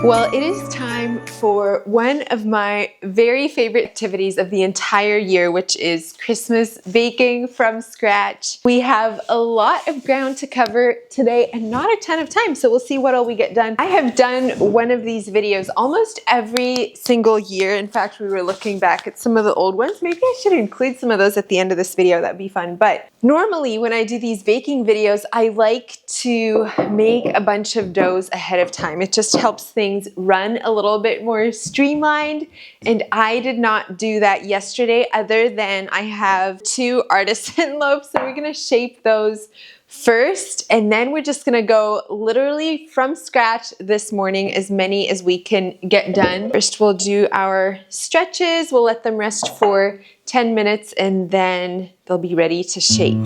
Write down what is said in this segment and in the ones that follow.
Well, it is time for one of my very favorite activities of the entire year, which is Christmas baking from scratch. We have a lot of ground to cover today and not a ton of time, so we'll see what all we get done. I have done one of these videos almost every single year. In fact, we were looking back at some of the old ones. Maybe I should include some of those at the end of this video. That'd be fun. But normally when I do these baking videos, I like to make a bunch of doughs ahead of time. It just helps things run a little bit more streamlined, and I did not do that yesterday other than I have 2 artisan loaves, so we're gonna shape those first, and then we're just gonna go literally from scratch this morning, as many as we can get done. First we'll do our stretches, we'll let them rest for 10 minutes, and then they'll be ready to shape.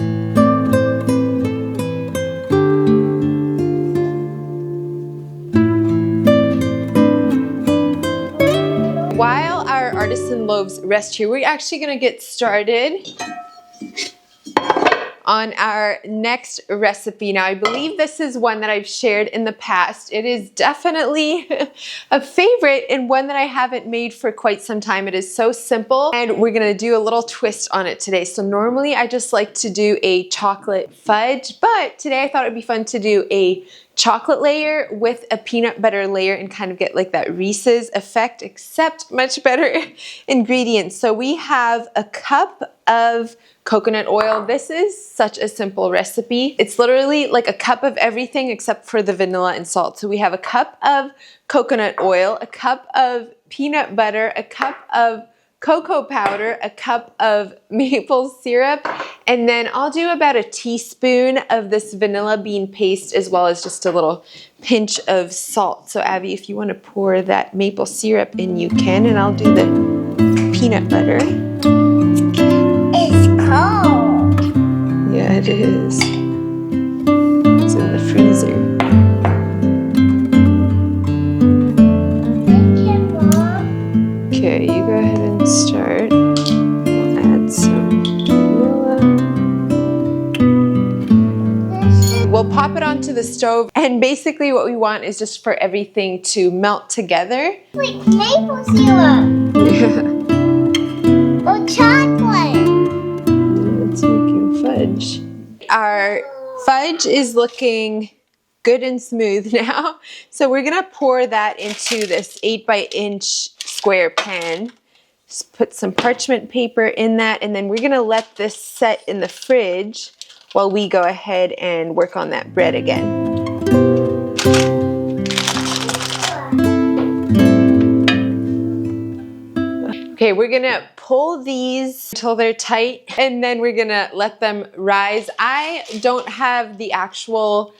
While our artisan loaves rest here, we're actually gonna get started on our next recipe. Now, I believe this is one that I've shared in the past. It is definitely a favorite and one that I haven't made for quite some time. It is so simple, and we're gonna do a little twist on it today. So normally I just like to do a chocolate fudge, but today I thought it'd be fun to do a chocolate layer with a peanut butter layer and kind of get like that Reese's effect, except much better ingredients. So we have a cup of coconut oil. This is such a simple recipe. It's literally like a cup of everything except for the vanilla and salt. So we have a cup of coconut oil, a cup of peanut butter, a cup of cocoa powder, a cup of maple syrup, and then I'll do about a teaspoon of this vanilla bean paste, as well as just a little pinch of salt. So Abby, if you want to pour that maple syrup in, you can, and I'll do the peanut butter. It's cold. Yeah, it is. It's in the freezer. Okay, you go ahead and start. We'll add some vanilla. We'll pop it onto the stove, and basically what we want is just for everything to melt together. Like maple syrup. Yeah. Or chocolate. It's making fudge. Our fudge is looking good and smooth now. So we're gonna pour that into this 8-by-inch square pan. Just put some parchment paper in that, and then we're gonna let this set in the fridge while we go ahead and work on that bread again. Okay, we're gonna pull these until they're tight, and then we're gonna let them rise. I don't have the actual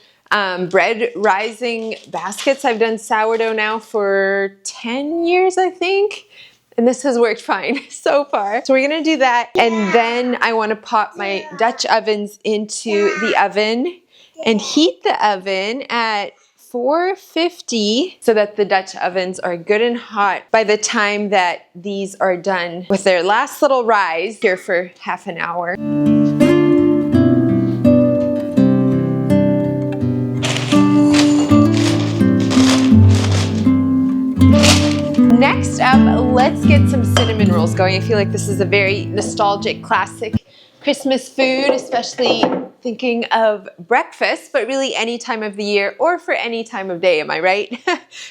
bread rising baskets. I've done sourdough now for 10 years, I think, and this has worked fine so far. So we're gonna do that, and then I wanna pop my Dutch ovens into the oven and heat the oven at 450 so that the Dutch ovens are good and hot by the time that these are done with their last little rise here for half an hour. Next up, let's get some cinnamon rolls going. I feel like this is a very nostalgic, classic Christmas food, especially thinking of breakfast, but really any time of the year or for any time of day, am I right?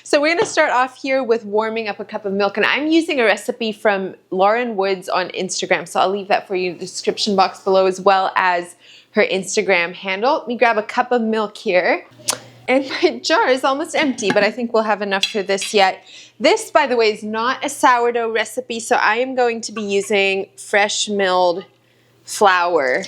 So we're gonna start off here with warming up a cup of milk, and I'm using a recipe from Lauren Woods on Instagram, so I'll leave that for you in the description box below, as well as her Instagram handle. Let me grab a cup of milk here. And my jar is almost empty, but I think we'll have enough for this yet. This, by the way, is not a sourdough recipe, so I am going to be using fresh milled flour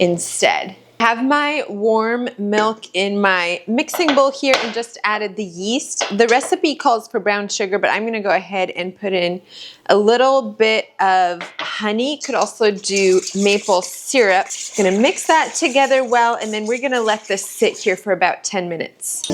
instead. I have my warm milk in my mixing bowl here and just added the yeast. The recipe calls for brown sugar, but I'm gonna go ahead and put in a little bit of honey. Could also do maple syrup. Gonna mix that together well, and then we're gonna let this sit here for about 10 minutes.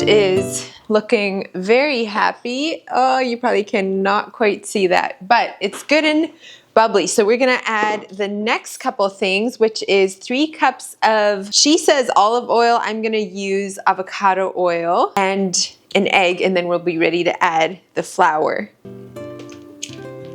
is looking very happy. Oh, you probably cannot quite see that, but it's good and bubbly. So we're gonna add the next couple things, which is 3 cups of, she says olive oil. I'm gonna use avocado oil and an egg, and then we'll be ready to add the flour.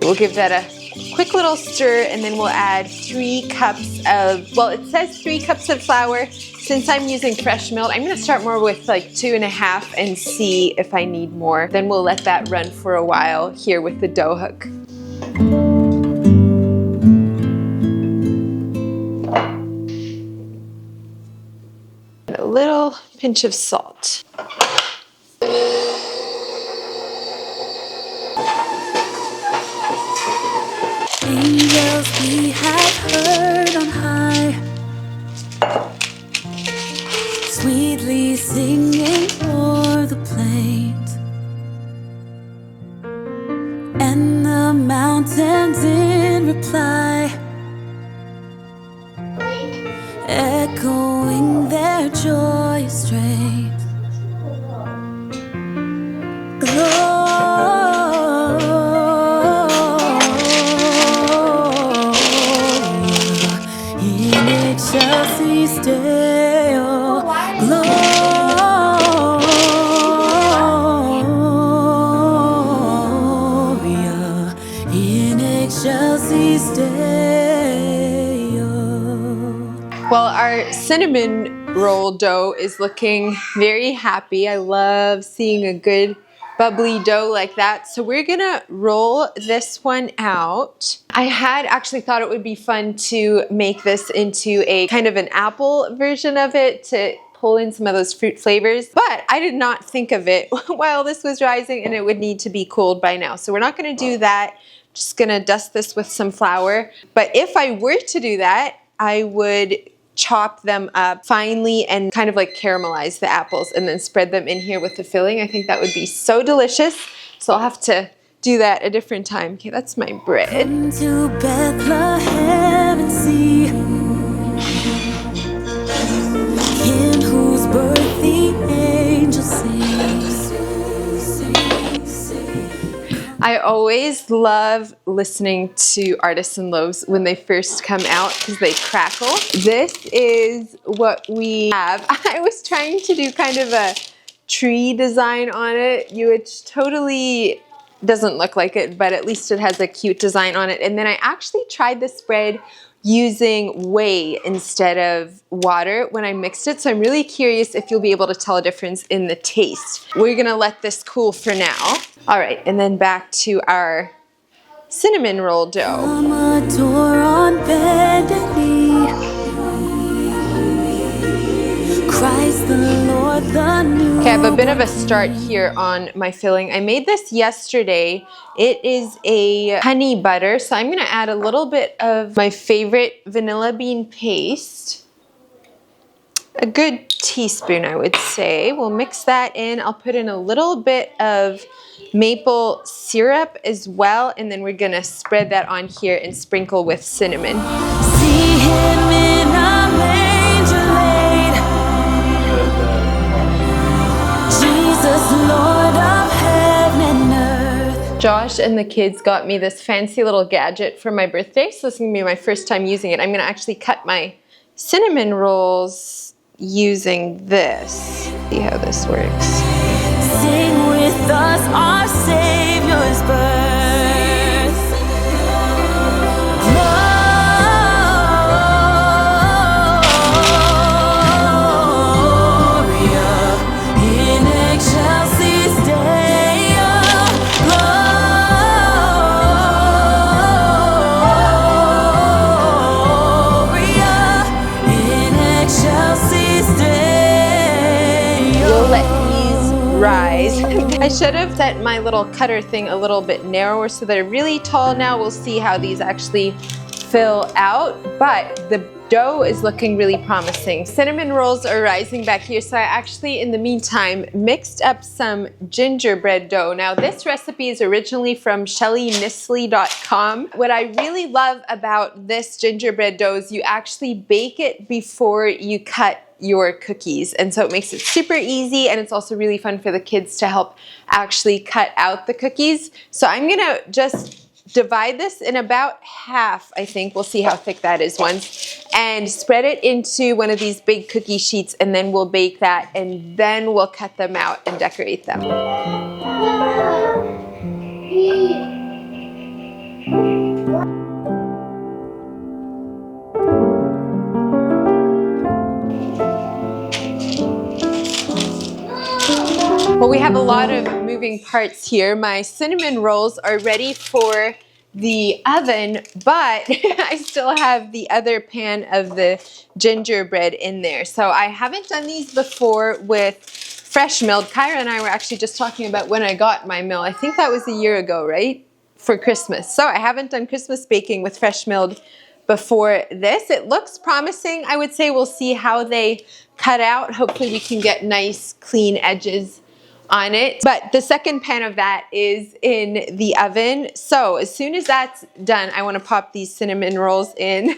We'll give that a quick little stir, and then we'll add 3 cups of, well, it says 3 cups of flour. Since I'm using fresh milk, I'm gonna start more with like 2.5 and see if I need more. Then we'll let that run for a while here with the dough hook. And a little pinch of salt. Angels we have heard on high, sweetly singing o'er the plains, and the mountains in reply, echoing their joyous strains. Stay, oh, Gloria in excelsis Deo. Well, our cinnamon roll dough is looking very happy. I love seeing a good bubbly dough like that. So we're gonna roll this one out. I had actually thought it would be fun to make this into a kind of an apple version of it to pull in some of those fruit flavors, but I did not think of it while this was rising, and it would need to be cooled by now. So we're not gonna do that. Just gonna dust this with some flour. But if I were to do that, I would chop them up finely and kind of like caramelize the apples and then spread them in here with the filling. I think that would be so delicious. So I'll have to do that a different time. Okay, that's my bread. Come to Bethlehem and see in whose birth the angels sing. I always love listening to Artisan loaves when they first come out because they crackle. This is what we have. I was trying to do kind of a tree design on it, which totally doesn't look like it, but at least it has a cute design on it. And then I actually tried this bread using whey instead of water when I mixed it. So I'm really curious if you'll be able to tell a difference in the taste. We're gonna let this cool for now. All right, and then back to our cinnamon roll dough. Come adore on bended knee, Christ the Lord, the new. Okay, I have a bit of a start here on my filling. I made this yesterday. It is a honey butter, so I'm gonna add a little bit of my favorite vanilla bean paste. A good teaspoon, I would say. We'll mix that in. I'll put in a little bit of maple syrup as well, and then we're gonna spread that on here and sprinkle with cinnamon. See him in a manger laid, Jesus, Lord of heaven and earth. Josh and the kids got me this fancy little gadget for my birthday, so this is gonna be my first time using it. I'm gonna actually cut my cinnamon rolls using this. See how this works. Sing with us our Savior's birth. Gloria in excelsis Deo. Gloria in excelsis Deo. We'll let these rise. I should have set my little cutter thing a little bit narrower so they're really tall now. We'll see how these actually fill out, but the dough is looking really promising. Cinnamon rolls are rising back here, so I actually, in the meantime, mixed up some gingerbread dough. Now, this recipe is originally from ShellyNisley.com. What I really love about this gingerbread dough is you actually bake it before you cut your cookies. And so it makes it super easy, and it's also really fun for the kids to help actually cut out the cookies. So I'm gonna just divide this in about half, I think. We'll see how thick that is once. And spread it into one of these big cookie sheets, and then we'll bake that, and then we'll cut them out and decorate them. Well, we have a lot of moving parts here. My cinnamon rolls are ready for the oven, but I still have the other pan of the gingerbread in there. So I haven't done these before with fresh milled. Kyra and I were actually just talking about when I got my mill. I think that was a year ago, right? For Christmas. So I haven't done Christmas baking with fresh milled before this. It looks promising. I would say we'll see how they cut out. Hopefully we can get nice clean edges on it. But the second pan of that is in the oven. So as soon as that's done, I want to pop these cinnamon rolls in.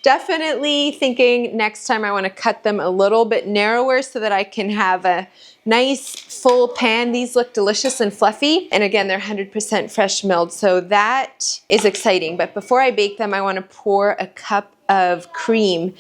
Definitely thinking next time I want to cut them a little bit narrower so that I can have a nice full pan. These look delicious and fluffy. And again, they're 100% fresh milled. So that is exciting. But before I bake them, I want to pour a cup of cream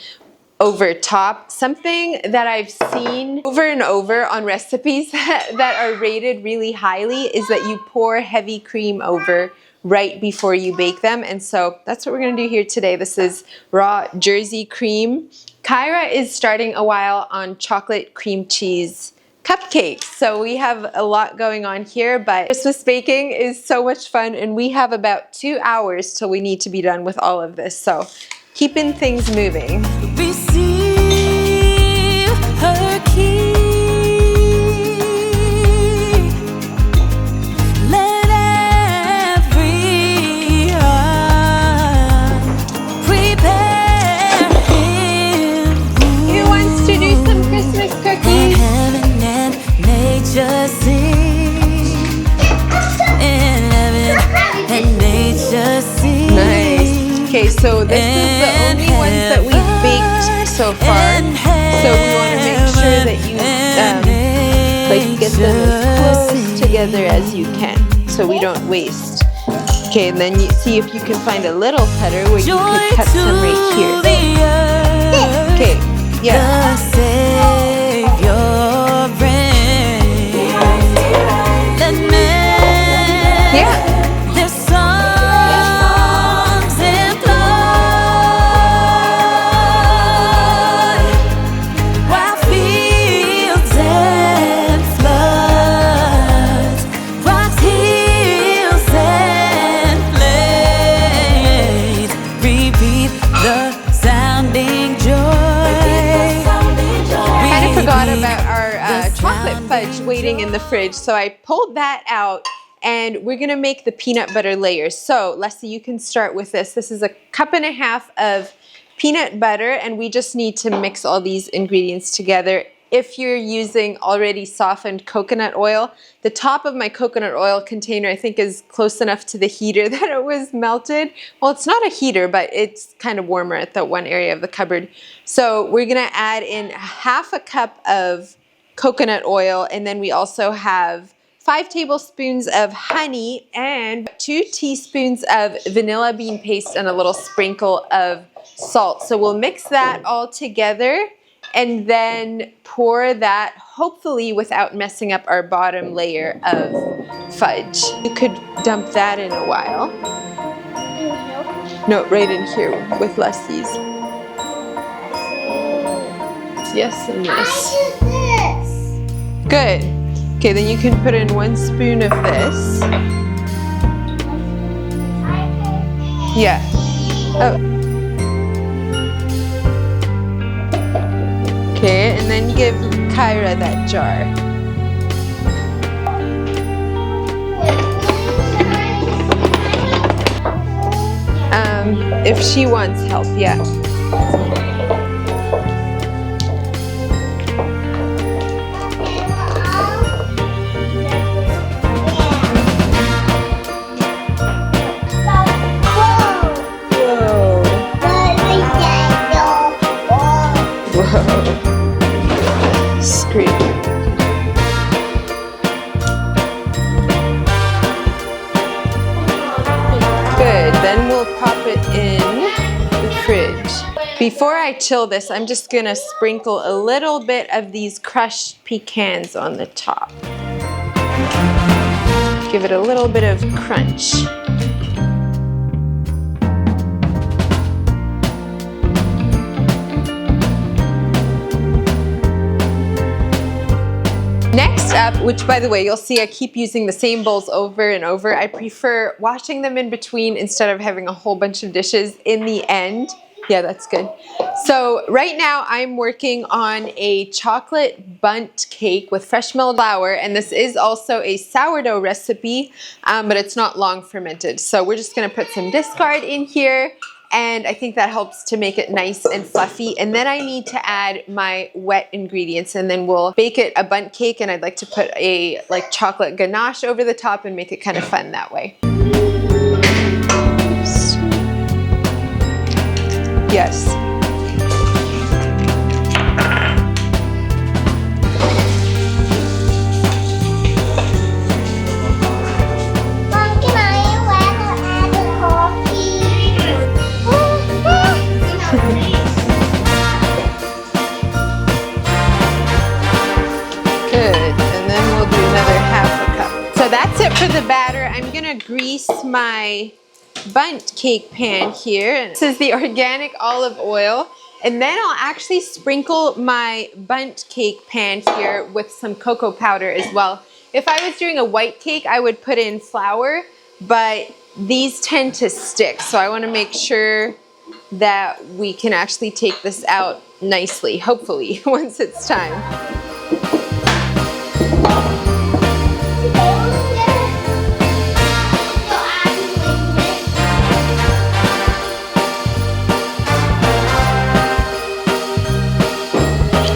over top. Something that I've seen over and over on recipes that are rated really highly is that you pour heavy cream over right before you bake them. And so that's what we're gonna do here today. This is raw Jersey cream. Kyra is starting a while on chocolate cream cheese cupcakes. So we have a lot going on here, but Christmas baking is so much fun, and we have about 2 hours till we need to be done with all of this. So keeping things moving. Receive her key. Let every heart prepare him. Who wants to do some Christmas cookies? Heaven and nature sing. In heaven and nature sing. Nice. Okay, so this is the only ones that we've baked so far. So we want to make sure that you like get them as close together as you can, so we don't waste. Okay, and then you see if you can find a little cutter where you could cut some right here. Okay, yeah. Yeah. Fudge waiting in the fridge, so I pulled that out, and we're gonna make the peanut butter layers. So Leslie, you can start with this. This is a 1.5 cups of peanut butter, and we just need to mix all these ingredients together. If you're using already softened coconut oil, the top of my coconut oil container I think is close enough to the heater that it was melted. Well, it's not a heater, but it's kind of warmer at that one area of the cupboard. So we're gonna add in 1/2 cup of coconut oil, and then we also have 5 tablespoons of honey and 2 teaspoons of vanilla bean paste and a little sprinkle of salt. So we'll mix that all together and then pour that, hopefully without messing up our bottom layer of fudge. You could dump that in a while. No, right in here with Leslie's. Yes, and yes. Good. Okay, then you can put in 1 spoon of this. Yeah. Oh. Okay, and then give Kyra that jar. If she wants help, yeah. Whoa. Before I chill this, I'm just gonna sprinkle a little bit of these crushed pecans on the top. Give it a little bit of crunch. Next up, which by the way, you'll see I keep using the same bowls over and over. I prefer washing them in between instead of having a whole bunch of dishes in the end. Yeah, that's good. So right now I'm working on a chocolate bundt cake with fresh milled flour, and this is also a sourdough recipe, but it's not long fermented. So we're just gonna put some discard in here, and I think that helps to make it nice and fluffy. And then I need to add my wet ingredients, and then we'll bake it a bundt cake, and I'd like to put a chocolate ganache over the top and make it kind of fun that way. Yes. Mom, can I add the coffee? Good, and then we'll do another half a cup. So that's it for the batter. I'm gonna grease my bundt cake pan here. This is the organic olive oil, and then I'll actually sprinkle my bundt cake pan here with some cocoa powder as well. If I was doing a white cake, I would put in flour, but these tend to stick, so I want to make sure that we can actually take this out nicely, hopefully, once it's time.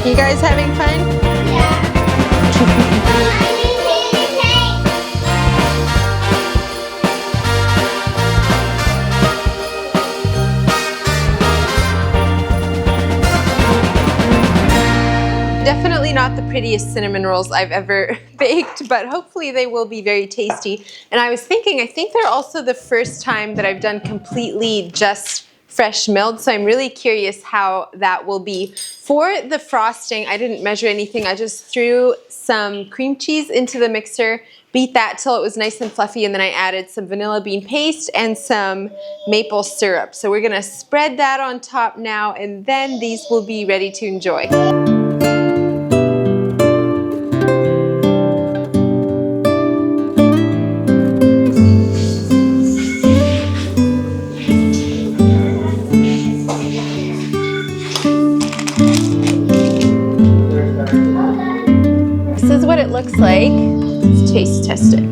You guys having fun? Yeah. Definitely not the prettiest cinnamon rolls I've ever baked, but hopefully they will be very tasty. And I was thinking, I think they're also the first time that I've done completely just fresh milled, so I'm really curious how that will be. For the frosting, I didn't measure anything. I just threw some cream cheese into the mixer, beat that till it was nice and fluffy, and then I added some vanilla bean paste and some maple syrup. So we're gonna spread that on top now, and then these will be ready to enjoy. This is what it looks like. Let's taste test it.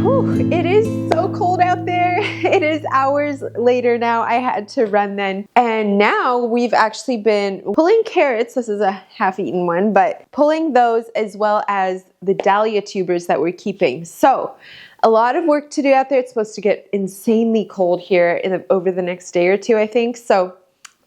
Whew, it is so cold out there. It is hours later now. I had to run then. And now we've actually been pulling carrots. This is a half-eaten one, but pulling those as well as the dahlia tubers that we're keeping. So a lot of work to do out there. It's supposed to get insanely cold here over the next day or two, I think. So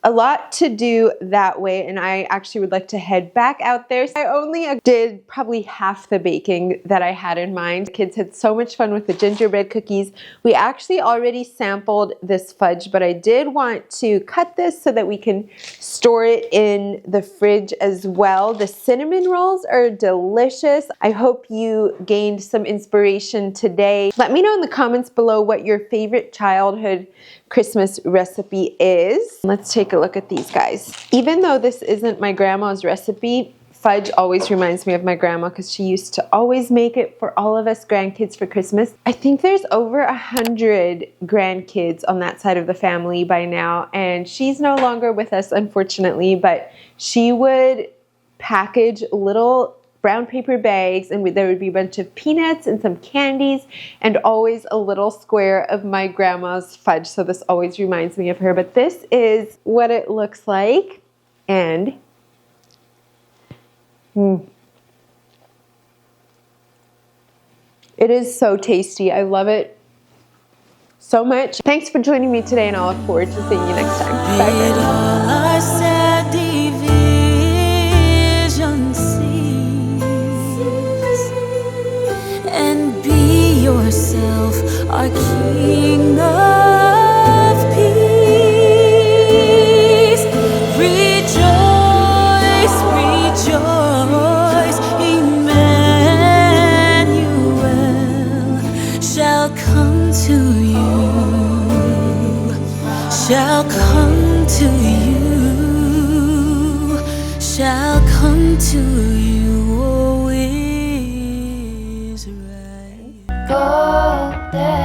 a lot to do that way, and I actually would like to head back out there. I only did probably half the baking that I had in mind. The kids had so much fun with the gingerbread cookies. We actually already sampled this fudge, but I did want to cut this so that we can store it in the fridge as well. The cinnamon rolls are delicious. I hope you gained some inspiration today. Let me know in the comments below what your favorite childhood Christmas recipe is. Let's take a look at these guys. Even though this isn't my grandma's recipe, fudge always reminds me of my grandma because she used to always make it for all of us grandkids for Christmas. I think there's over 100 grandkids on that side of the family by now, and she's no longer with us, unfortunately, but she would package little brown paper bags, and there would be a bunch of peanuts and some candies and always a little square of my grandma's fudge. So this always reminds me of her. But this is what it looks like. And it is so tasty. I love it so much. Thanks for joining me today, and I'll look forward to seeing you next time. Bye, guys. Yourself, our King of Peace. shall come to you always right. Golden